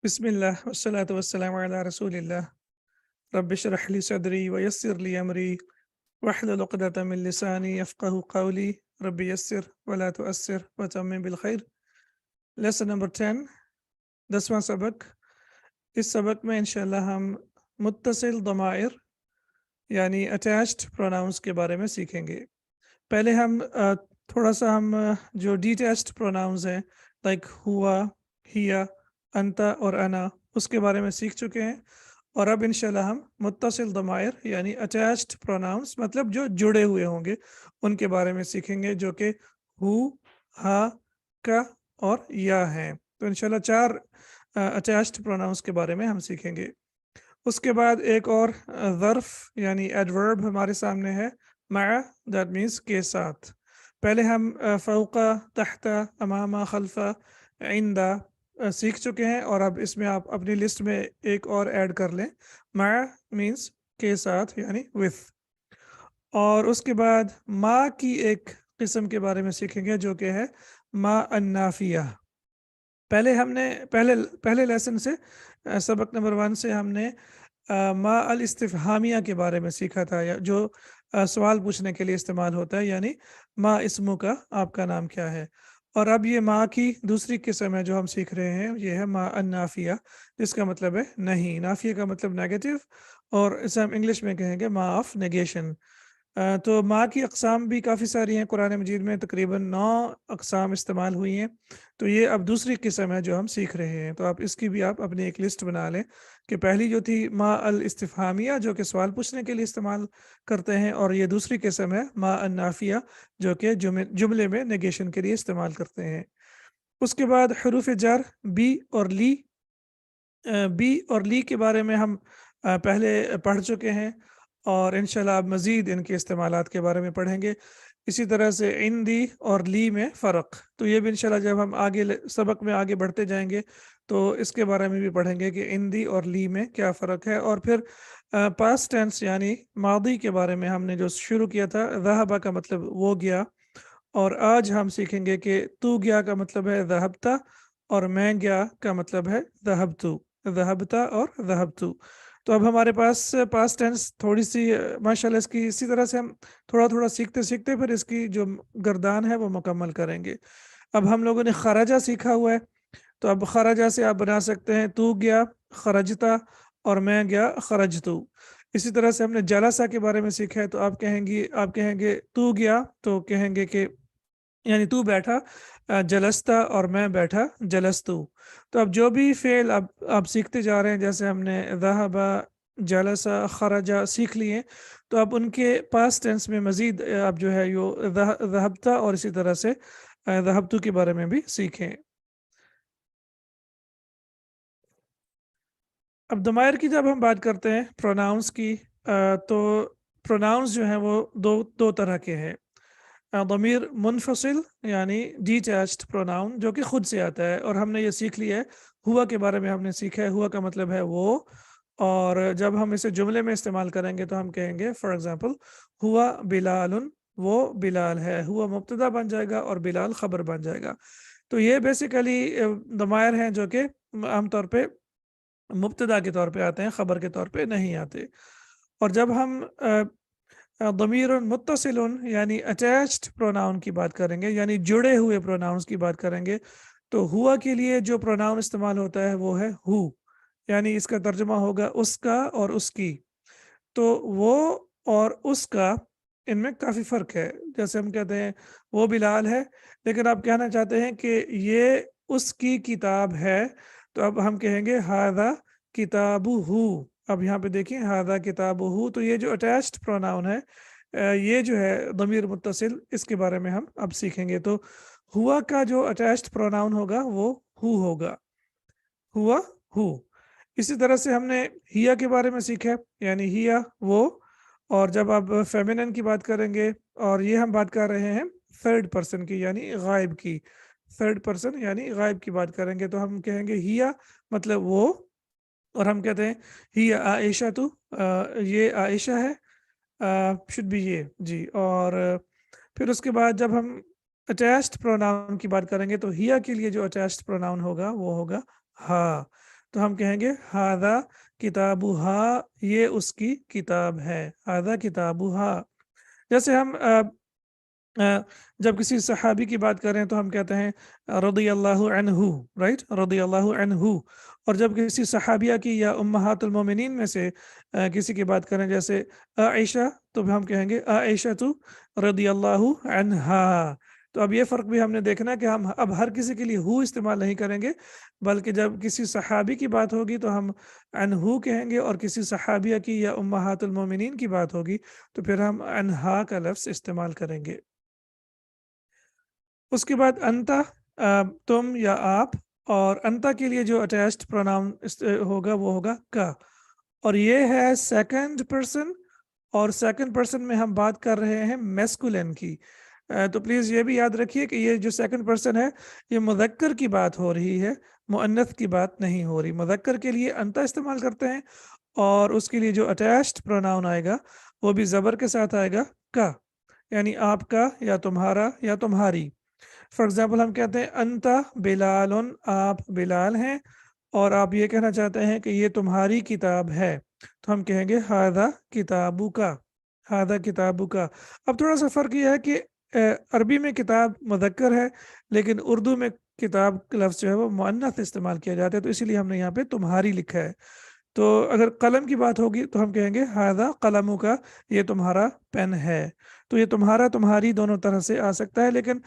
बिस्मिल्लाह वस्सलातु वस्सलामु अला रसूलिल्लाह रब्बि इश्रह ली सदरी व यस्सिर ली अमरी वहलुल उक़दतम मिन लिसानी यफ़क़हू क़ौली रब्बि यस्सिर व ला तुअस्सिर व तम्मिम बिल खैर। लेसन नंबर 10, 10वां सबक। इस सबक में इंशाअल्लाह हम मुत्तसिल दमाइर यानी अटैच्ड प्रोनाउंस के बारे में सीखेंगे। पहले हम थोड़ा सा जो डिटैच्ड प्रोनाउंस हैं लाइक हुआ, हिया, अंता और अना उसके बारे में सीख चुके हैं। और अब इंशाल्लाह हम मुत्तसिल दमाइर यानी अटैच्ड प्रोनाउंस मतलब जो जुड़े हुए होंगे उनके बारे में सीखेंगे, जो कि हु, हा, का और या हैं। तो इंशाल्लाह 4 अटैच्ड प्रोनाउंस के बारे में हम सीखेंगे। उसके बाद एक और ज़र्फ यानी एडवर्ब हमारे सामने है, मआ, दैट मीन्स के साथ। पहले हम फ़ौका, तहता, अमामा, खल्फा, इंदा सीख चुके हैं और अब इसमें आप अपनी लिस्ट में एक और ऐड कर लें, मआ मीन्स के साथ यानी विथ। और उसके बाद माँ की एक किस्म के बारे में सीखेंगे जो कि है मा अन्नाफिया। पहले हमने पहले पहले लेसन से सबक नंबर 1 से हमने मा अल इस्तिफ़हामिया के बारे में सीखा था, या जो सवाल पूछने के लिए इस्तेमाल होता है, यानी मा इस्मु का, आपका नाम क्या है। और अब ये मा की दूसरी किस्म है जो हम सीख रहे हैं, ये है मा अन नाफिया, जिसका मतलब है नहीं। नाफिया का मतलब नेगेटिव, और इसे हम इंग्लिश में कहेंगे मा ऑफ नेगेशन। तो माँ की अक़साम भी काफ़ी सारी हैं, कुरान मजीद में तकरीबन 9 अक़साम इस्तेमाल हुई हैं। तो ये अब दूसरी किस्म है जो हम सीख रहे हैं, तो आप इसकी भी आप अपनी एक लिस्ट बना लें कि पहली जो थी मा अल इस्तिफ़हामिया जो कि सवाल पूछने के लिए इस्तेमाल करते हैं, और ये दूसरी किस्म है मा अन नाफिया जो कि जुमले में नेगेशन के लिए इस्तेमाल करते हैं। उसके बाद हरूफ जर बी और ली। बी और ली के बारे में हम पहले पढ़ चुके हैं, और इंशाल्लाह अब मज़ीद इनके इस्तेमालात के बारे में पढ़ेंगे। इसी तरह से इन दी और ली में फ़र्क, तो ये भी इंशाल्लाह जब हम सबक में आगे बढ़ते जाएंगे तो इसके बारे में भी पढ़ेंगे कि इन दी और ली में क्या फ़र्क है। और फिर पास्ट टेंस यानी मादी के बारे में हमने जो शुरू किया था, ज़हबा का मतलब वो गया, और आज हम सीखेंगे कि तू गया का मतलब है ज़हबता, और मैं गया का मतलब है ज़हबतु, ज़हबता और ज़हबतु। तो अब हमारे पास पास्ट टेंस थोड़ी सी माशाल्लाह इसकी इसी तरह से हम थोड़ा थोड़ा सीखते सीखते फिर इसकी जो गर्दान है वो मुकम्मल करेंगे। अब हम लोगों ने खराजा सीखा हुआ है, तो अब खराजा से आप बना सकते हैं तू गया खरजता, और मैं गया खरजतु। इसी तरह से हमने जलसा के बारे में सीखा है, तो आप कहेंगे तू गया तो कहेंगे कि यानी तू बैठा जलस्ता, और मैं बैठा जलस्तु। तो अब जो भी फेल आप सीखते जा रहे हैं, जैसे हमने ज़हबा, जलसा, खरजा सीख लिए, तो अब उनके पास्ट टेंस में मज़ीद आप जो है यो ज़हबता और इसी तरह से ज़हबतु के बारे में भी सीखें। अब दमायर की जब हम बात करते हैं प्रोनाउंस की, तो प्रोनाउंस जो हैं वो दो दो तरह के हैं। ضمير मुनफसिल यानी डिटैच्ड प्रोनाउन जो कि खुद से आता है, और हमने ये सीख लिया है। हुआ के बारे में हमने सीखा है, हुआ का मतलब है वो, और जब हम इसे जुमले में इस्तेमाल करेंगे तो हम कहेंगे फॉर एग्जांपल हुआ बिलालुन, वो बिलाल है। हुआ मुब्तदा बन जाएगा और बिलाल खबर बन जाएगा। तो ये बेसिकली दमायर हैं जो कि आमतौर पे मुब्तदा के तौर पे आते हैं, खबर के तौर पे नहीं आते। और जब हम ضمير मुत्तसिल यानी अटैच्ड प्रोनाउन की बात करेंगे, यानी जुड़े हुए प्रोनाउंस की बात करेंगे, तो हुआ के लिए जो प्रोनाउन इस्तेमाल होता है वो है हु, यानी इसका तर्जुमा होगा उसका और उसकी। तो वो और उसका, इनमें काफ़ी फ़र्क है। जैसे हम कहते हैं वो बिलाल है, लेकिन आप कहना चाहते हैं कि ये उसकी किताब है, तो अब हम कहेंगे हादा किताबुहु। अब यहाँ पे देखिए हादा किताबुहु, तो ये जो अटैच्ड प्रोनाउन है, ये जो है ضمير मुत्तसिल, इसके बारे में हम अब सीखेंगे। तो हुआ का जो अटैच्ड प्रोनाउन होगा वो हु होगा, हुआ हु। इसी तरह से हमने हिया के बारे में सीखा है, यानी हिया वो, और जब आप फेमिनिन की बात करेंगे, और ये हम बात कर रहे हैं थर्ड पर्सन की यानी गायब की, थर्ड पर्सन यानी गायब की बात करेंगे, तो हम कहेंगे हिया मतलब वो, और हम कहते हैं हिया आयशा, तो ये आयशा है, शुड बी ये जी। और फिर उसके बाद जब हम अटैच्ड प्रोनाउन की बात करेंगे, तो हिया के लिए जो अटैच्ड प्रोनाउन होगा वो होगा हा। تو ہم کہیں گے ہاذا کتابھا، یہ اس کی کتاب ہے، ہاذا کتابھا۔ جیسے ہم جب کسی صحابی کی بات کریں تو ہم کہتے ہیں رضی اللہ عنہ، رائٹ، رضی اللہ عنہ۔ اور جب کسی صحابیہ کی یا امہات المومنین میں سے کسی کی بات کریں جیسے عائشہ، تو ہم کہیں گے عائشہ تو رضی اللہ عنہا۔ تو اب یہ فرق بھی ہم نے دیکھنا کہ ہم اب ہر کسی کے لیے ہو استعمال نہیں کریں گے، بلکہ جب کسی صحابی کی بات ہوگی تو ہم عنہ کہیں گے، اور کسی صحابیہ کی یا امہات المومنین کی بات ہوگی تو پھر ہم عنہا کا لفظ استعمال کریں گے۔ اس کے بعد انتا، تم یا آپ، اور انتا کے لیے جو اٹیچڈ پروناؤن ہوگا وہ ہوگا کا، اور یہ ہے سیکنڈ پرسن، اور سیکنڈ پرسن میں ہم بات کر رہے ہیں میسکولین کی۔ تو پلیز یہ بھی یاد رکھیے کہ یہ جو سیکنڈ پرسن ہے یہ مذکر کی بات ہو رہی ہے، مؤنث کی بات نہیں ہو رہی۔ مذکر کے لیے انتا استعمال کرتے ہیں، اور اس کے لیے جو اٹیچڈ پروناؤن آئے گا وہ بھی زبر کے ساتھ آئے گا کا، یعنی آپ کا یا تمہارا یا تمہاری۔ فار ایگزامپل ہم کہتے ہیں انتا بلال، آپ بلال ہیں، اور آپ یہ کہنا چاہتے ہیں کہ یہ تمہاری کتاب ہے، تو ہم کہیں گے ہاذا کتابو کا، ہاذا کتابو کا۔ اب تھوڑا سا فرق یہ ہے کہ عربی میں کتاب مذکر ہے، لیکن اردو میں کتاب کا لفظ جو ہے وہ مؤنث استعمال کیا جاتا ہے، تو اسی لیے ہم نے یہاں پہ تمہاری لکھا ہے۔ تو اگر قلم کی بات ہوگی تو ہم کہیں گے ہاذا قلمو کا، یہ تمہارا پین ہے۔ تو یہ تمہارا تمہاری دونوں طرح سے آ سکتا ہے، لیکن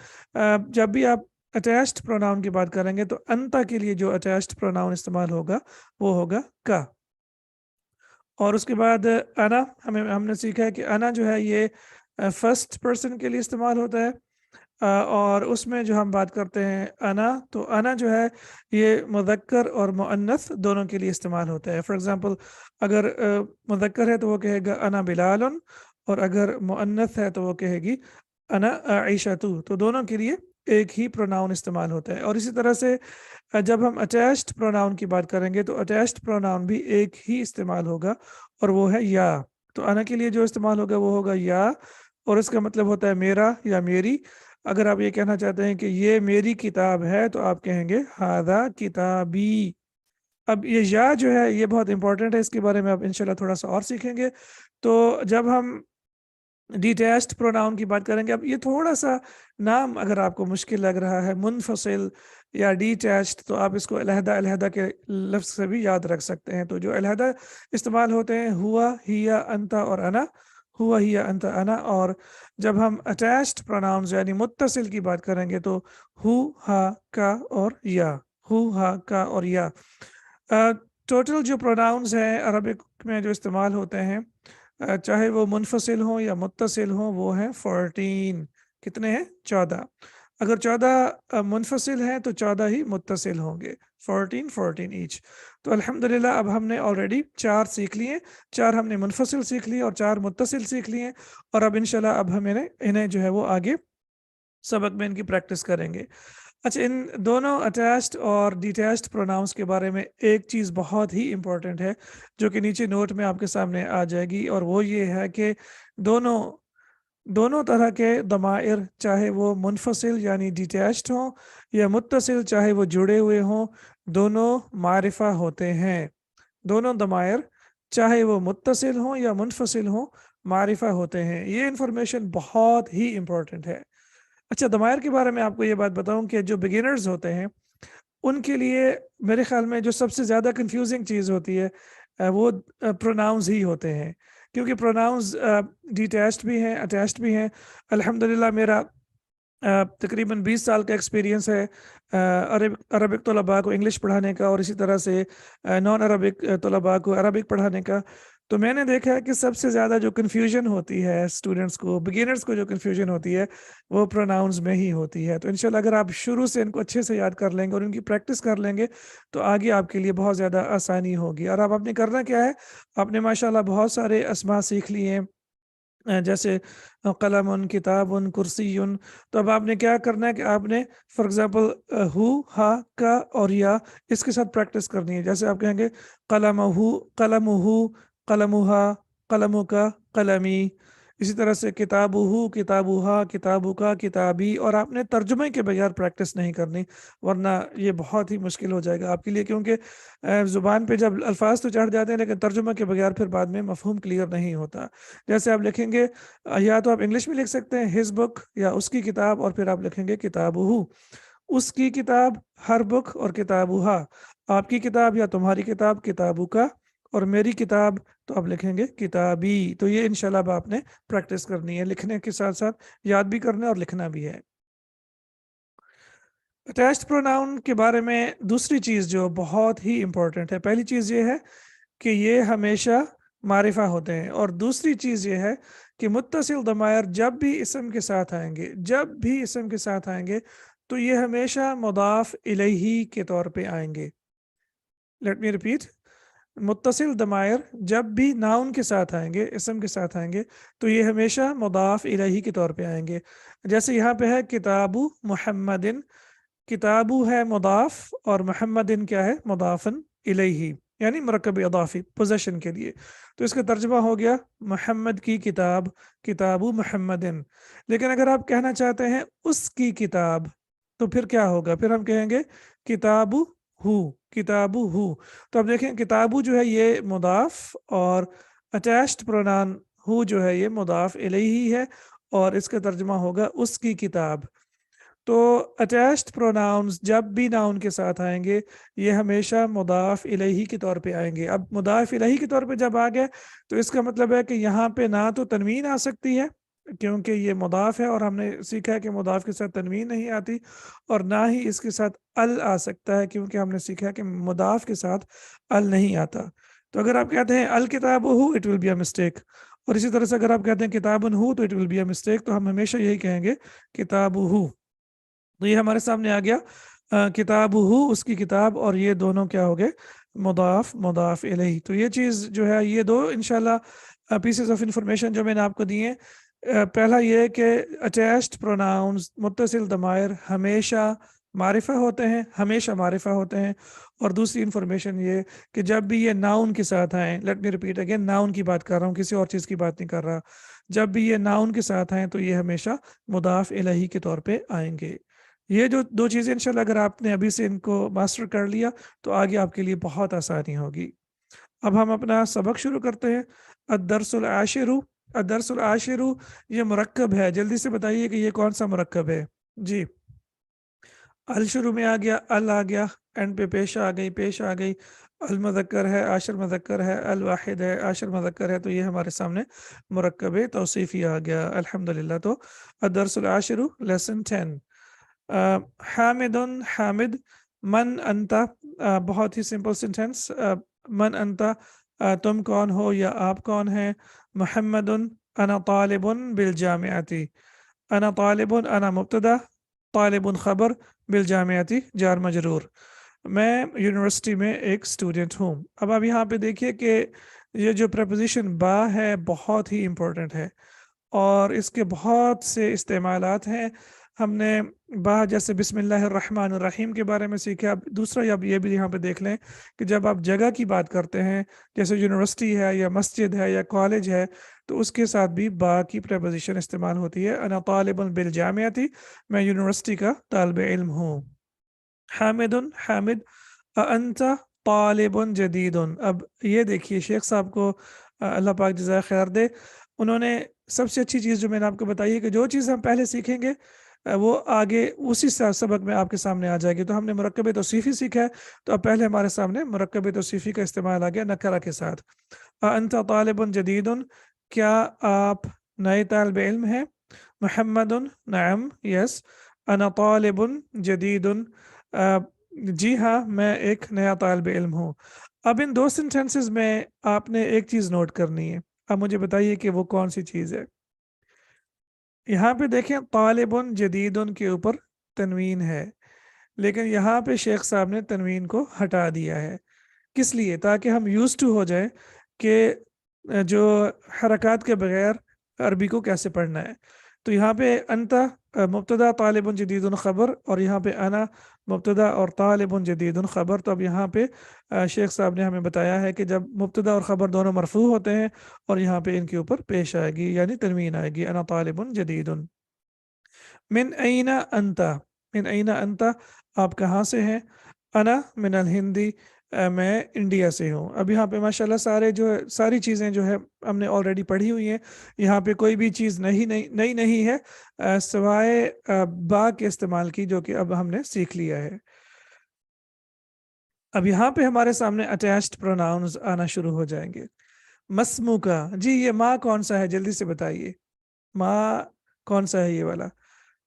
جب بھی آپ اٹیچڈ پروناؤن کی بات کریں گے تو انتا کے لیے جو اٹیچڈ پروناؤن استعمال ہوگا وہ ہوگا کا۔ اور اس کے بعد انا، ہم نے سیکھا ہے کہ انا جو ہے یہ فرسٹ پرسن کے لیے استعمال ہوتا ہے، اور اس میں جو ہم بات کرتے ہیں انا، تو انا جو ہے یہ مذکر اور مؤنث دونوں کے لیے استعمال ہوتا ہے۔ فار ایگزامپل اگر مذکر ہے تو وہ کہے گا انا بلال، اور اگر مؤنث ہے تو وہ کہے گی انا عائشہ، تو دونوں کے لیے ایک ہی پروناؤن استعمال ہوتا ہے۔ اور اسی طرح سے جب ہم اٹیچڈ پروناؤن کی بات کریں گے تو اٹیچڈ پروناؤن بھی ایک ہی استعمال ہوگا، اور وہ ہے یا۔ تو انا کے لیے جو استعمال ہوگا وہ ہوگا یا، اور اس کا مطلب ہوتا ہے میرا یا میری۔ اگر آپ یہ کہنا چاہتے ہیں کہ یہ میری کتاب ہے تو آپ کہیں گے ہاذا کتابی۔ اب یہ یا جو ہے یہ بہت امپورٹنٹ ہے، اس کے بارے میں آپ انشاءاللہ تھوڑا سا اور سیکھیں گے۔ تو جب ہم ڈیٹیچڈ پروناؤن کی بات کریں گے، اب یہ تھوڑا سا نام اگر آپ کو مشکل لگ رہا ہے، منفصل یا ڈیٹیچڈ، تو آپ اس کو علیحدہ علیحدہ کے لفظ سے بھی یاد رکھ سکتے ہیں۔ تو جو علیحدہ استعمال ہوتے ہیں ہوا، ہیا، انتا اور انا، ہوا، ہیا، انتا، انا۔ اور جب ہم اٹیچڈ پروناؤنز یعنی متصل کی بات کریں گے تو ہو، ہا، کا اور یا، ہو، ہا، کا اور یا۔ ٹوٹل جو پروناؤنز ہیں عربک میں جو استعمال ہوتے ہیں، چاہے وہ منفصل ہوں یا متصل ہوں، وہ ہیں 14۔ کتنے ہیں؟ 14۔ اگر 14 منفصل ہیں تو 14 ہی متصل ہوں گے، 14 ایچ۔ تو الحمدللہ اب ہم نے آلریڈی 4 سیکھ لیے، 4 ہم نے منفصل سیکھ لیے اور 4 متصل سیکھ لیے، اور اب انشاءاللہ اب ہم انہیں جو ہے وہ آگے سبق میں ان کی پریکٹس کریں گے۔ اچھا، ان دونوں اٹیچڈ اور ڈیٹیچڈ پروناؤنس کے بارے میں ایک چیز بہت ہی امپورٹنٹ ہے جو کہ نیچے نوٹ میں آپ کے سامنے آ جائے گی، اور وہ یہ ہے کہ دونوں طرح کے ضمائر، چاہے وہ منفصل یعنی ڈیٹیچڈ ہوں یا متصل چاہے وہ جڑے ہوئے ہوں، دونوں معرفہ ہوتے ہیں۔ دونوں ضمائر چاہے وہ متصل ہوں یا منفصل ہوں معرفہ ہوتے ہیں۔ یہ انفارمیشن بہت ہی امپورٹنٹ ہے۔ اچھا، ضمائر کے بارے میں آپ کو یہ بات بتاؤں کہ جو بگنرز ہوتے ہیں ان کے لیے میرے خیال میں جو سب سے زیادہ کنفیوزنگ چیز ہوتی ہے وہ پروناؤنز ہی ہوتے ہیں، کیونکہ پروناؤنز ڈیٹیچڈ بھی ہیں، اٹیچڈ بھی ہیں۔ الحمدللہ میرا تقریباً 20 سال کا ایکسپیرینس ہے عربک طلباء کو انگلش پڑھانے کا، اور اسی طرح سے نان عربک طلباء کو عربک پڑھانے کا۔ تو میں نے دیکھا ہے کہ سب سے زیادہ جو کنفیوژن ہوتی ہے اسٹوڈنٹس کو، بگنرز کو جو کنفیوژن ہوتی ہے وہ پروناؤنز میں ہی ہوتی ہے۔ تو انشاءاللہ اگر آپ شروع سے ان کو اچھے سے یاد کر لیں گے اور ان کی پریکٹس کر لیں گے تو آگے آپ کے لیے بہت زیادہ آسانی ہوگی۔ اور آپ نے کرنا کیا ہے، آپ نے ماشاءاللہ بہت سارے اسماء سیکھ لیے ہیں، جیسے قلم، کتاب، کرسی۔ تو اب آپ نے کیا کرنا ہے کہ آپ نے فار ایگزامپل ہو، ہا، کا اور یا اس کے ساتھ پریکٹس کرنی ہے۔ جیسے آپ کہیں گے قلم ہو، قلم ہو، قلم ہا، قلم کا، قلمی۔ اسی طرح سے کتابہ، کتابہ، کتابک، کتابی، اور آپ نے ترجمے کے بغیر پریکٹس نہیں کرنی، ورنہ یہ بہت ہی مشکل ہو جائے گا آپ کے لیے، کیونکہ زبان پہ جب الفاظ تو چڑھ جاتے ہیں لیکن ترجمہ کے بغیر پھر بعد میں مفہوم کلیئر نہیں ہوتا۔ جیسے آپ لکھیں گے یا تو آپ انگلش میں لکھ سکتے ہیں ہز بک یا اس کی کتاب، اور پھر آپ لکھیں گے کتابہ، اس کی کتاب، ہر بک، اور کتابہ، آپ کی کتاب یا تمہاری کتاب، کتابوں کا، اور میری کتاب تو آپ لکھیں گے کتابی۔ تو یہ انشاءاللہ اب آپ نے پریکٹس کرنی ہے، لکھنے کے ساتھ ساتھ یاد بھی کرنا ہے اور لکھنا بھی ہے۔ اٹیچڈ پروناؤن کے بارے میں دوسری چیز جو بہت ہی امپورٹنٹ ہے، پہلی چیز یہ ہے کہ یہ ہمیشہ معرفہ ہوتے ہیں، اور دوسری چیز یہ ہے کہ متصل ضمائر جب بھی اسم کے ساتھ آئیں گے، جب بھی اسم کے ساتھ آئیں گے تو یہ ہمیشہ مضاف الیہ کے طور پہ آئیں گے۔ لیٹ می ریپیٹ، متصل ضمائر جب بھی ناؤن کے ساتھ آئیں گے، اسم کے ساتھ آئیں گے، تو یہ ہمیشہ مضاف الیہ کے طور پہ آئیں گے۔ جیسے یہاں پہ ہے کتاب محمد، کتابو ہے مضاف اور محمدن کیا ہے، مضافن الیہ، یعنی مرکب اضافی پوزیشن کے لیے، تو اس کا ترجمہ ہو گیا محمد کی کتاب، کتابو محمدن۔ لیکن اگر آپ کہنا چاہتے ہیں اس کی کتاب تو پھر کیا ہوگا، پھر ہم کہیں گے کتابو ہو، کتابو ہو۔ تو اب دیکھیں کتابو جو ہے یہ مضاف، اور اٹیچڈ پرونان ہو جو ہے یہ مضاف الیہ ہے، اور اس کا ترجمہ ہوگا اس کی کتاب۔ تو اٹیچڈ پروناؤنز جب بھی ناؤن کے ساتھ آئیں گے یہ ہمیشہ مضاف الیہ کے طور پہ آئیں گے۔ اب مضاف الیہ کے طور پہ جب آ گئے تو اس کا مطلب ہے کہ یہاں پہ نہ تو تنوین آ سکتی ہے کیونکہ یہ مضاف ہے، اور ہم نے سیکھا ہے کہ مضاف کے ساتھ تنوین نہیں آتی، اور نہ ہی اس کے ساتھ ال آ سکتا ہے کیونکہ ہم نے سیکھا کہ مضاف کے ساتھ ال نہیں آتا۔ تو اگر آپ کہتے ہیں الکتاب ہو، it will be a mistake, اور اسی طرح سے اگر آپ کہتے ہیں کتابن ہو تو it will be a mistake, تو ہم ہمیشہ یہی کہیں گے کتاب ہو۔ تو یہ ہمارے سامنے آ گیا کتاب ہو، اس کی کتاب، اور یہ دونوں کیا ہو گئے، مضاف مضاف الیہ۔ تو یہ چیز جو ہے، یہ دو انشاءاللہ پیسز آف انفارمیشن جو میں نے آپ کو دی ہیں، پہلا یہ کہ اٹیچڈ پروناؤنز متصل ضمائر ہمیشہ معرفہ ہوتے ہیں، ہمیشہ معرفہ ہوتے ہیں، اور دوسری انفارمیشن یہ کہ جب بھی یہ ناؤن کے ساتھ آئیں، let me repeat again, noun کی بات کر رہا ہوں، کسی اور چیز کی بات نہیں کر رہا، جب بھی یہ ناؤن کے ساتھ آئیں تو یہ ہمیشہ مضاف الیہ کے طور پہ آئیں گے۔ یہ جو دو چیزیں انشاءاللہ اگر آپ نے ابھی سے ان کو ماسٹر کر لیا تو آگے آپ کے لیے بہت آسانی ہوگی۔ اب ہم اپنا سبق شروع کرتے ہیں۔ الدرس العاشر، الدرس العاشر یہ مرکب ہے، جلدی سے بتائیے کہ یہ کون سا مرکب ہے؟ جی، ال شروع میں آ گیا، ال آ گیا، اینڈ پہ پیش آ گئی، پیش آ گئی، المذکر ہے، عاشر مذکر ہے، الواحد ہے، عاشر مذکر ہے، تو یہ ہمارے سامنے مرکب توصیفی آ گیا، الحمدللہ۔ تو الدرس العاشر لیسن 10، حامد، حامد، من انتا، بہت ہی سمپل سینٹینس، من انتا، تم کون ہو یا آپ کون ہیں، محمد، انا طالب بالجامعتی، انا طالب، انا مبتدا، طالب خبر، بالجامعتی جار مجرور، میں یونیورسٹی میں ایک اسٹوڈنٹ ہوں۔ اب آپ یہاں پہ دیکھیے کہ یہ جو پریپوزیشن با ہے بہت ہی امپورٹنٹ ہے، اور اس کے بہت سے استعمالات ہیں۔ ہم نے با جیسے بسم اللہ الرحمن الرحیم کے بارے میں سیکھا، اب دوسرا یہ بھی یہاں پہ دیکھ لیں کہ جب آپ جگہ کی بات کرتے ہیں جیسے یونیورسٹی ہے یا مسجد ہے یا کالج ہے تو اس کے ساتھ بھی با کی پریپوزیشن استعمال ہوتی ہے، انا طالب بالجامعتی، میں یونیورسٹی کا طالب علم ہوں۔ حامد، حامد، انت طالب جدید، اب یہ دیکھیے شیخ صاحب کو اللہ پاک جزائے خیر دے، انہوں نے سب سے اچھی چیز جو میں نے آپ کو بتائی ہے کہ جو چیز ہم پہلے سیکھیں گے وہ آگے اسی سبق میں آپ کے سامنے آ جائے گی۔ تو ہم نے مرکب توصیفی سیکھا ہے، تو اب پہلے ہمارے سامنے مرکب توصیفی کا استعمال آ گیا نکرہ کے ساتھ۔ انت طالب جدید، کیا آپ نئے طالب علم ہیں، محمد، نعم، یس، انا طالب جدید، جی ہاں میں ایک نیا طالب علم ہوں۔ اب ان دو سینٹینسز میں آپ نے ایک چیز نوٹ کرنی ہے، اب مجھے بتائیے کہ وہ کون سی چیز ہے۔ یہاں پہ دیکھیں طالب جدید کے اوپر تنوین ہے، لیکن یہاں پہ شیخ صاحب نے تنوین کو ہٹا دیا ہے، کس لیے؟ تاکہ ہم یوز ٹو ہو جائیں کہ جو حرکات کے بغیر عربی کو کیسے پڑھنا ہے۔ تو यहाँ पे अंता मुब्तदा तालिबुन जदीदुन खबर, और यहाँ पे अना मुब्तदा और तालिबुन जदीदुन खबर। तो अब यहाँ पे शेख साहब ने हमें बताया है कि जब मुब्तदा और खबर दोनों मरफू होते हैं और यहाँ पे इनके ऊपर पेश आएगी यानी तनवीन आएगी, अना तालिबुन जदीदुन। मिन ऐना अंता, मिन ऐना अंता, आप कहाँ से हैं? अना मिनल हिंदी, मैं इंडिया से हूँ। अब यहाँ पे माशाल्लाह सारे जो है सारी चीज़ें जो है हमने ऑलरेडी पढ़ी हुई हैं, यहाँ पे कोई भी चीज़ नई नहीं है सिवाय बा के इस्तेमाल की, जो कि अब हमने सीख लिया है। अब यहाँ पे हमारे सामने अटैच्ड प्रोनाउंस आना शुरू हो जाएंगे। मस्मू का, जी ये माँ कौन सा है, जल्दी से बताइए, माँ कौन सा है ये वाला?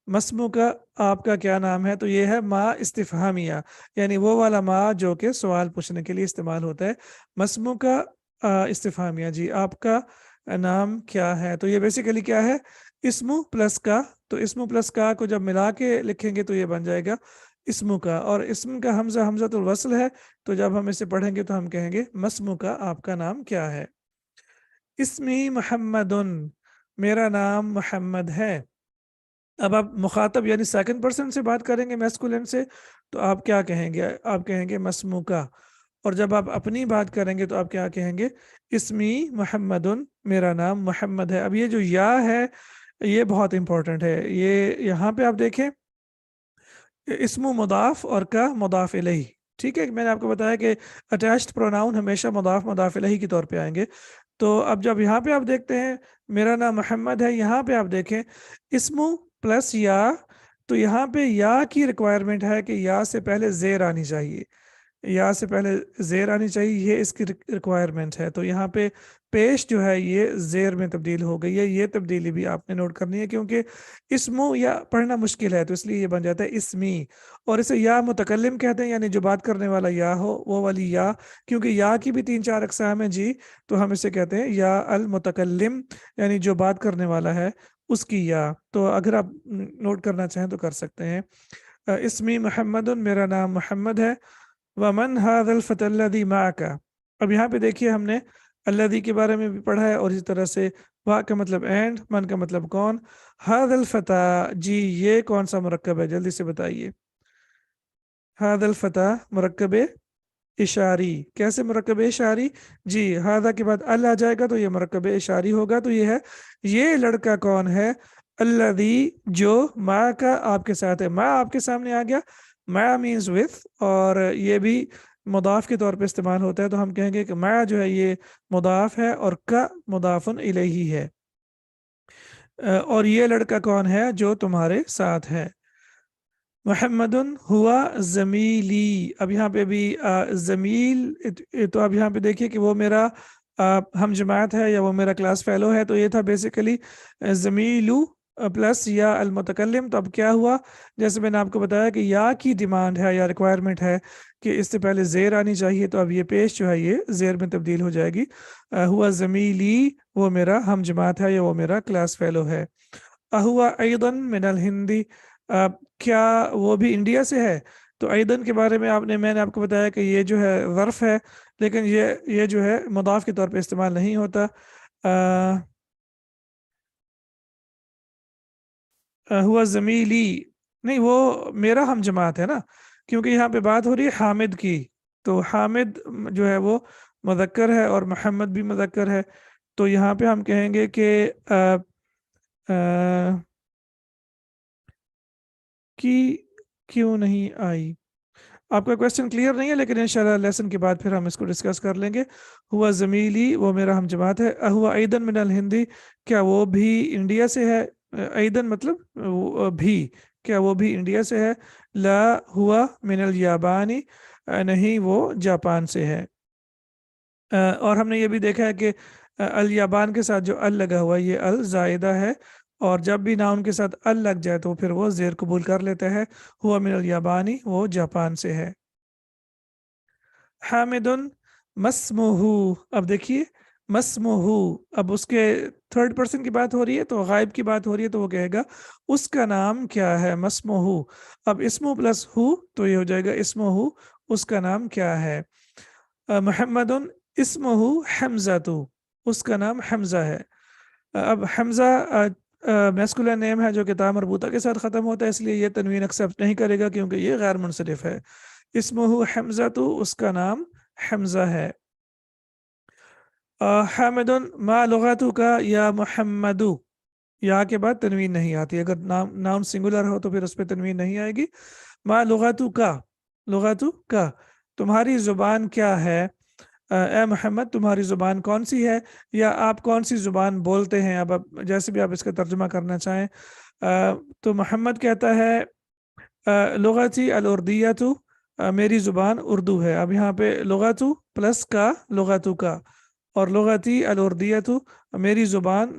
मस्मू का, आपका क्या नाम है? तो ये है माँ इस्तिफहामिया, यानी वो वाला माँ जो कि सवाल पूछने के लिए इस्तेमाल होता है। मस्मू का इस्तिफहामिया, जी आपका नाम क्या है? तो ये बेसिकली क्या है, इस्मु प्लस का। तो इस्मु प्लस का को जब मिला के लिखेंगे तो ये बन जाएगा इस्मु का, और इस्म का हमजा हमजातुल वस्ल है, तो जब हम इसे पढ़ेंगे तो हम कहेंगे मस्मू का, आपका नाम क्या है? इस्मी मोहम्मदुन, मेरा नाम मोहम्मद है। अब आप मुखातब यानी सेकंड पर्सन से बात करेंगे मैस्कुलिन से, तो आप क्या कहेंगे? आप कहेंगे मस्मू का। और जब आप अपनी बात करेंगे तो आप क्या कहेंगे? इस्मी मोहम्मदुन, मेरा नाम मोहम्मद है। अब ये जो या है ये बहुत इंपॉर्टेंट है। ये यहाँ पे आप देखें, इस्मु मुदाफ और का मुदाफ इलैही, ठीक है। मैंने आपको बताया कि अटैच्ड प्रोनाउन हमेशा मुदाफ मुदाफ इलैही के तौर पे आएंगे। तो अब जब यहाँ पे आप देखते हैं मेरा नाम मोहम्मद है, यहाँ पे आप देखें इस्मु प्लस या, तो यहाँ पे या की रिक्वायरमेंट है कि या से पहले जेर आनी चाहिए, या से पहले जेर आनी चाहिए, ये इसकी रिक्वायरमेंट है। तो यहाँ पे पेश जो है ये जेर में तब्दील हो गई है। ये तब्दीली भी आपने नोट करनी है, क्योंकि इस्मु या पढ़ना मुश्किल है तो इसलिए ये बन जाता है इस्मी। और इसे या मुतकल्लिम कहते हैं, यानी जो बात करने वाला या हो वो वाली या, क्योंकि या की भी 3-4 अक़साम है जी। तो हम इसे कहते हैं या अल मुतकल्लिम, यानी जो बात करने वाला है उसकी या। तो अगर आप नोट करना चाहें तो कर सकते हैं। इस्मी मोहम्मदुन, मेरा नाम मोहम्मद है। वमन हादल फतल्लदी माका, अब यहाँ पे देखिए हमने अल्लदी के बारे में भी पढ़ा है, और इसी तरह से वा का मतलब एंड, मन का मतलब कौन, हादल फता, जी ये कौन सा मुरक्कब है, जल्दी से बताइए। हादल फता मुरक्कब इशारी, कैसे मुरक्कब इशारी? जी हादा के बाद अल आ जाएगा तो ये मुरक्कब इशारी होगा। तो ये है, ये लड़का कौन है? अल्लदी, जो माँ का आपके साथ है, माँ आपके सामने आ गया। माँ मीन्स विथ, और ये भी मुदाफ के तौर पे इस्तेमाल होता है, तो हम कहेंगे कि माँ जो है ये मुदाफ है और का मुदाफुन इलैही है। और ये लड़का कौन है जो तुम्हारे साथ है? मोहम्मदुन हुआ जमीली, अब यहाँ पे भी जमील, तो अब यहाँ पे देखिए कि वो मेरा हम जमात है या वो मेरा क्लास फेलो है। तो ये था बेसिकली जमीलू प्लस या अल मुतकल्लिम। तो अब क्या हुआ, जैसे मैंने आपको बताया कि या की डिमांड है या रिक्वायरमेंट है कि इससे पहले जेर आनी चाहिए, तो अब ये पेश जो है ये जेर में तब्दील हो जाएगी। हुआ जमीली, वो मेरा हम जमात है या वो मेरा क्लास फेलो है। अहुआ ऐदन मिनल हिंदी, क्या वो भी इंडिया से है? तो ऐदन के बारे में मैंने आपको बताया कि ये जो है ज़र्फ है, लेकिन ये जो है मुदाफ के तौर पे इस्तेमाल नहीं होता। हुआ ज़मीली, नहीं वो मेरा हम जमात है ना, क्योंकि यहाँ पे बात हो रही है हामिद की। तो हामिद जो है वो मुज़क्कर है और मोहम्मद भी मुज़क्कर है। तो यहाँ पे हम कहेंगे कि कि क्यों नहीं आई। आपका क्वेश्चन क्लियर नहीं है, लेकिन इंशाल्लाह लेसन के बाद फिर हम इसको डिस्कस कर लेंगे। हुआ जमीली, वो मेरा हम जमात है। हुआ ईदन मिनल हिंदी, क्या वो भी इंडिया से है? ईदन मतलब भी, क्या वो भी इंडिया से है? ला हुआ मिनल याबानी, नहीं वो जापान से है। और हमने ये भी देखा है कि अल याबान के साथ जो अल लगा हुआ है ये अल जायदा है, और जब भी नाउन के साथ अल लग जाए तो फिर वो जेर कबूल कर लेता है। हुआ मिनल याबानी, वो जापान से है। हामिदुन मस्मुहु, अब देखिए मस्मुहु, अब उसके थर्ड पर्सन की बात हो रही है, तो गायब की बात हो रही है, तो वो कहेगा उसका नाम क्या है? मस्मुहु। अब इस्मु प्लस हु, तो ये हो जाएगा इस्मुहु, उसका नाम क्या है? मोहम्मदुन इस्मुहु हमज़ातु, उसका नाम हमज़ा है। अब हमज़ा मैस्कुलिन नेम है जो कि ता मरबूता के साथ ख़त्म होता है, इसलिए ये तनवीन एक्सेप्ट नहीं करेगा क्योंकि ये गैर मुनसरिफ है। इस्मुहु हमज़ा, तो उसका नाम हमज़ा है। हामिदुन मा लुगतुका या मुहम्मदु, या के बाद तनवीन नहीं आती। अगर नाउन सिंगुलर हो तो फिर उस पर तनवीन नहीं आएगी। मा लुगतुका, लुगतुका तुम्हारी ज़ुबान क्या है। ए मोहम्मद तुम्हारी ज़ुबान कौन सी है, या आप कौन सी ज़ुबान बोलते हैं। अब आप जैसे भी आप इसका तर्जुमा करना चाहें। तो मोहम्मद कहता है लुगती अल उर्दियतु, मेरी ज़ुबान उर्दू है। अब यहाँ पे लुगतु प्लस का लुगतु का, और लुगती अल उर्दियतु मेरी ज़ुबान,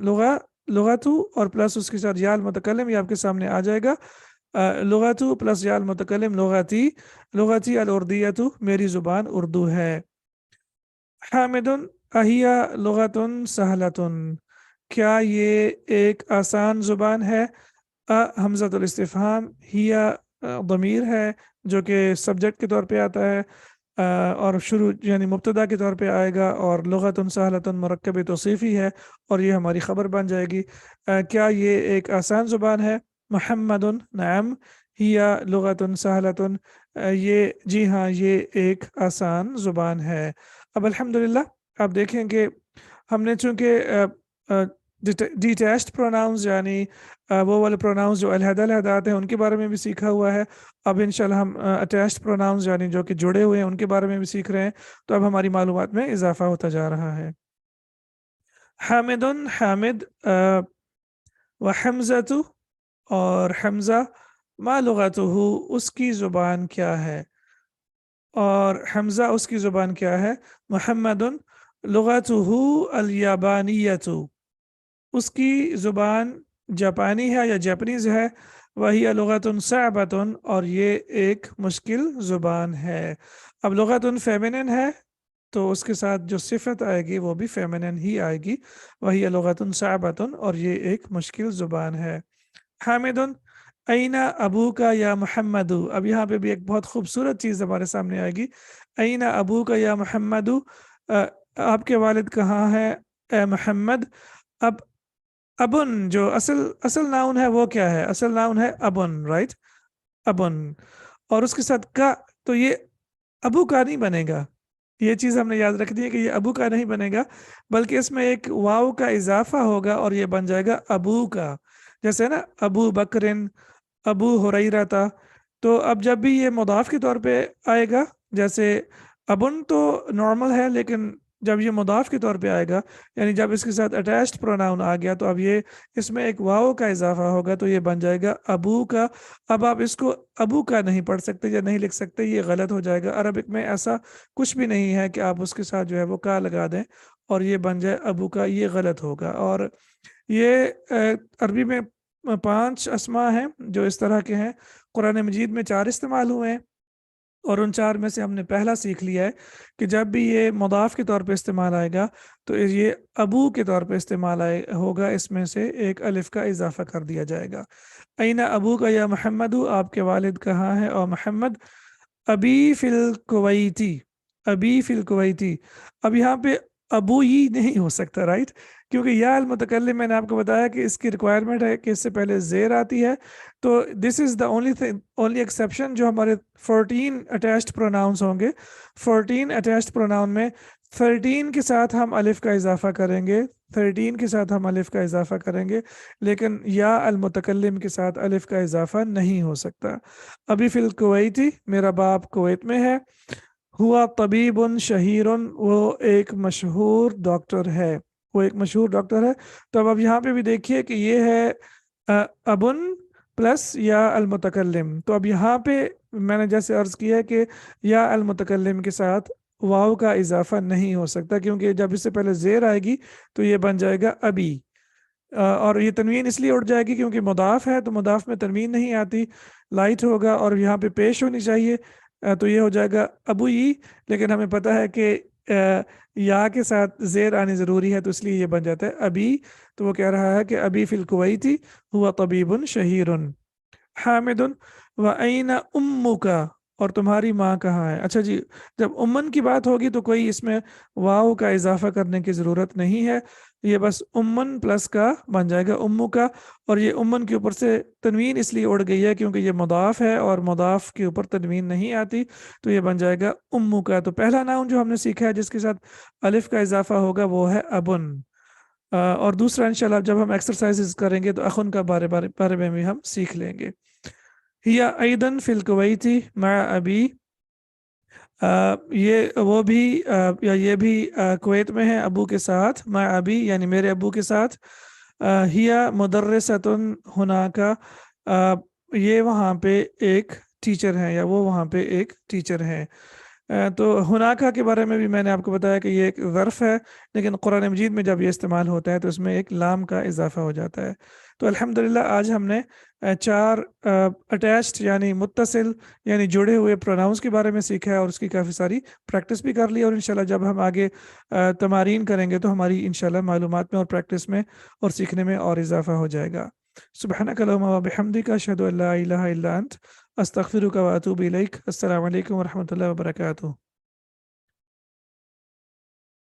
लुगतु और प्लस उसके साथ याल मुतकल्लिम, ये आपके सामने आ जाएगा। लुगतु प्लस याल मुतकल्लिम लुगती, लुगती अल उर्दियतु मेरी ज़ुबान उर्दू है। हामिदुन अहिया लुगतुन सहलतुन, क्या ये एक आसान ज़ुबान है। हमज़तुल इस्तिफ़हाम, हिया ज़मीर है जो कि सब्जेक्ट के तौर पे आता है, और शुरू यानी मुब्तदा के तौर पे आएगा, और लुगतुन सहलतुन मुरक्कब तौसीफ़ी है और ये हमारी ख़बर बन जाएगी। क्या ये एक आसान ज़ुबान है। मुहम्मदुन नअम, हिया लुगतुन सहलतुन, ये जी हाँ ये एक आसान ज़ुबान है। अब अल्हम्दुलिल्लाह आप देखें कि हमने चूँकि डिटैच्ड प्रोनाउंस यानी वो वाले प्रोनाउंस जो अलहदा-अलहदा आते हैं उनके बारे में भी सीखा हुआ है। अब इंशाल्लाह हम अटैच्ड प्रोनाउंस यानी जो कि जुड़े हुए हैं उनके बारे में भी सीख रहे हैं, तो अब हमारी मालूमात में इजाफ़ा होता जा रहा है। हामिदुन हामिद, व हमज़तु और हमज़ा, मा लुगतुहु उसकी ज़ुबान क्या है, और हमज़ा उसकी ज़ुबान क्या है। मुहम्मदुन लुगतुहु अल याबानियतु, उसकी ज़ुबान जापानी है या जापानीज़ है। वही लुगतुन सअबतुन, और ये एक मुश्किल ज़ुबान है। अब लुगतुन फेमिनिन है तो उसके साथ जो सिफत आएगी वो भी फेमिनिन ही आएगी। वही लुगतुन सअबतुन, और ये एक मुश्किल ज़ुबान है। हामिदुन अईना अबू का या मोहम्मदू, अब यहाँ पे भी एक बहुत खूबसूरत चीज़ हमारे सामने आएगी। अईना अबू का या मोहम्मदू, आपके वालिद कहाँ हैं ए मोहम्मद। अब अबुन जो असल असल नाउन है वो क्या है, असल नाउन है अबुन, राइट, अबुन, और उसके साथ का, तो ये अबू का नहीं बनेगा। ये चीज़ हमने याद रखनी है कि ये अबू का नहीं बनेगा, बल्कि इसमें एक वाव का इजाफा होगा और ये बन जाएगा अबू का। जैसे ना अबू बकरिन, अबू हुरैरा था। तो अब जब भी ये मुदाफ के तौर पे आएगा, जैसे अबुन तो नॉर्मल है, लेकिन जब ये मुदाफ के तौर पे आएगा यानी जब इसके साथ अटैच्ड प्रोनाउन आ गया तो अब ये इसमें एक वाव का इजाफा होगा, तो ये बन जाएगा अबू का। अब आप इसको अबू का नहीं पढ़ सकते या नहीं लिख सकते, ये गलत हो जाएगा। अरबिक में ऐसा कुछ भी नहीं है कि आप उसके साथ जो है वो का लगा दें और ये बन जाए अबू का, ये गलत होगा। और ये अरबी में 5 अस्मा हैं जो इस तरह के हैं। कुरान मजीद में 4 इस्तेमाल हुए हैं, और उन 4 में से हमने पहला सीख लिया है कि जब भी ये मुदाफ के तौर पे इस्तेमाल आएगा तो ये अबू के तौर पे इस्तेमाल आए होगा, इसमें से एक अलिफ का इजाफा कर दिया जाएगा। अईना अबू का या मोहम्मदू, आपके वालिद कहाँ हैं और मोहम्मद। अबी फिल कुवैती, अबी फिल कुवैती, अब यहाँ पे अबू ही नहीं हो सकता, राइट, क्योंकि या अल मुतकल्लिम मैंने आपको बताया कि इसकी रिक्वायरमेंट है कि इससे पहले जेर आती है। तो this is the only exception जो हमारे 14 अटैच्ड प्रोनाउंस होंगे। 14 अटैच्ड प्रोनाउन में 13 के साथ हम अलिफ का इजाफा करेंगे, 13 के साथ हम अलिफ का इजाफा करेंगे, लेकिन या अल मुतकल्लिम के साथ अलिफ का इजाफा नहीं हो सकता। अभी फिल कुवैती, मेरा बाप कुवैत में है। हुआ तबीबुन शहीरुन, वो एक मशहूर डॉक्टर है, वो एक मशहूर डॉक्टर है। तो अब यहाँ पे भी देखिए कि ये है अबुन प्लस या अल मुतकल्लिम। तो अब यहाँ पे मैंने जैसे अर्ज किया है कि या अल मुतकल्लिम के साथ वाव का इजाफा नहीं हो सकता, क्योंकि जब इससे पहले जेर आएगी तो ये बन जाएगा अबी। और ये तनवीन इसलिए उठ जाएगी क्योंकि मुदाफ है, तो मुदाफ में तनवीन नहीं आती, लाइट होगा और यहाँ पे पेश होनी चाहिए। तो ये हो जाएगा अबू ई, लेकिन हमें पता है कि या के साथ जेर आनी ज़रूरी है, तो इसलिए ये बन जाता है अबी। तो वो कह रहा है कि अबी फिल कुवैती हुआ तबीबुन शहीरुन। हामिदुन व अईना उम्मुका, और तुम्हारी माँ कहाँ है। अच्छा जी, जब उम्मन की बात होगी तो कोई इसमें वाव का इजाफा करने की ज़रूरत नहीं है। یہ بس امن پلس کا بن جائے گا امو کا، اور یہ امن کے اوپر سے تنوین اس لیے اڑ گئی ہے کیونکہ یہ مضاف ہے اور مضاف کے اوپر تنوین نہیں آتی، تو یہ بن جائے گا امو کا۔ تو پہلا ناؤن جو ہم نے سیکھا ہے جس کے ساتھ الف کا اضافہ ہوگا وہ ہے ابن، اور دوسرا انشاءاللہ جب ہم ایکسرسائزز کریں گے تو اخن کا بارے میں بھی ہم سیکھ لیں گے۔ ہیا ایدن فی الکویتی مع ابی، یہ وہ بھی یا یہ بھی کویت میں ہے ابو کے ساتھ، مع ابی یعنی میرے ابو کے ساتھ۔ ہیا مدرستن ہناکا، یہ وہاں پہ ایک ٹیچر ہیں یا وہ وہاں پہ ایک ٹیچر ہیں۔ تو ہناکا کے بارے میں بھی میں نے آپ کو بتایا کہ یہ ایک ظرف ہے، لیکن قرآن مجید میں جب یہ استعمال ہوتا ہے تو اس میں ایک لام کا اضافہ ہو جاتا ہے۔ تو الحمدللہ آج ہم نے چار اٹیچڈ یعنی متصل یعنی جڑے ہوئے پروناؤنس کے بارے میں سیکھا ہے، اور اس کی کافی ساری پریکٹس بھی کر لی، اور انشاءاللہ جب ہم آگے تمارین کریں گے تو ہماری انشاءاللہ معلومات میں اور پریکٹس میں اور سیکھنے میں اور اضافہ ہو جائے گا۔ سبحانک اللہم و بحمدک، اشہد ان لا الہ الا انت، استغفرک و اتوب الیک۔ السلام علیکم ورحمۃ اللہ وبرکاتہ۔